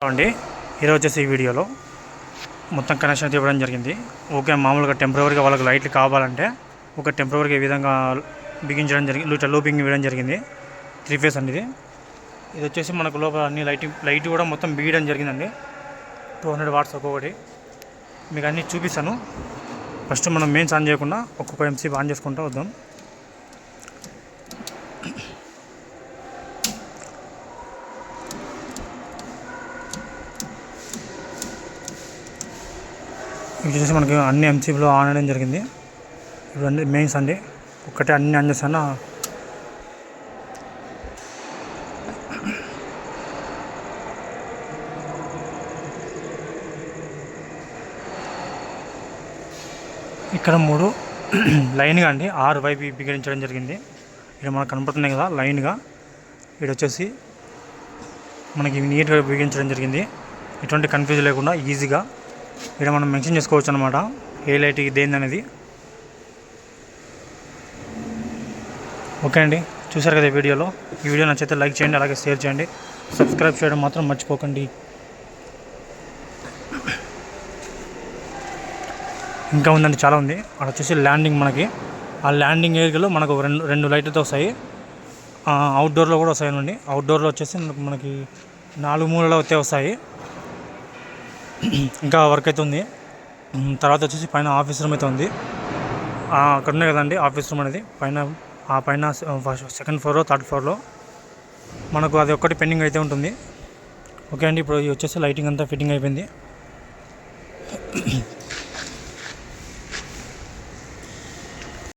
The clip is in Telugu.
అండి ఈరోజు వచ్చేసి ఈ వీడియోలో మొత్తం కనెక్షన్ అయితే ఇవ్వడం జరిగింది. ఓకే, మామూలుగా టెంపరీగా వాళ్ళకి లైట్లు కావాలంటే ఒక టెంపరీగా ఈ విధంగా బిగించడం జరిగింది, లూపింగ్ ఇవ్వడం జరిగింది. 3 ఫేస్ అండి ఇది వచ్చేసి మనకు లోపల అన్ని లైట్ కూడా మొత్తం బిగడం జరిగిందండి. 200 వాట్స్ ఒక్కొక్కటి మీకు అన్నీ చూపిస్తాను. ఫస్ట్ మనం మెయిన్స్ ఆన్ చేయకుండా ఒక్కొక్క ఎంసీ ఆన్ చేసుకుంటూ వద్దాం. ఇది వచ్చేసి మనకి అన్ని ఎంసీలో ఆన్ అవ్వడం జరిగింది. ఇప్పుడు అన్ని మెయిన్స్ అండి, ఒక్కటే అన్ని ఆన్ చేస్తాను. ఇక్కడ 3 లైన్గా అండి 6 వైపు బిగించడం జరిగింది. ఇక్కడ మనకు కనపడుతున్నాయి కదా లైన్గా. ఇక్కడ వచ్చేసి మనకి నీట్గా బిగించడం జరిగింది, ఎటువంటి కన్ఫ్యూజ్ లేకుండా ఈజీగా. ఇక్కడ మనం మెన్షన్ చేసుకోవచ్చు అనమాట ఏ లైట్ ఇదేంది అనేది. ఓకే అండి, చూసారు కదా ఈ వీడియో నచ్చితే లైక్ చేయండి, అలాగే షేర్ చేయండి, సబ్స్క్రైబ్ చేయడం మాత్రం మర్చిపోకండి. ఇంకా ఉందండి, చాలా ఉంది. అక్కడ వచ్చేసి ల్యాండింగ్, మనకి ఆ ల్యాండింగ్ ఏరియాలో మనకు రెండు లైట్లతో వస్తాయి. అవుట్డోర్లో కూడా వస్తాయండి. అవుట్డోర్లో వచ్చేసి మనకి 4 మూలలో అయితే వస్తాయి. ఇంకా వర్క్ అయితే ఉంది. తర్వాత వచ్చేసి పైన ఆఫీస్ రూమ్ అయితే ఉంది. అక్కడ ఉన్నాయి కదండి ఆఫీస్ రూమ్ అనేది పైన సెకండ్ ఫ్లోర్లో, థర్డ్ ఫ్లోర్లో మనకు అది ఒక్కటి పెండింగ్ అయితే ఉంటుంది. ఓకే అండి, ఇప్పుడు వచ్చేసి లైటింగ్ అంతా ఫిట్టింగ్ అయిపోయింది.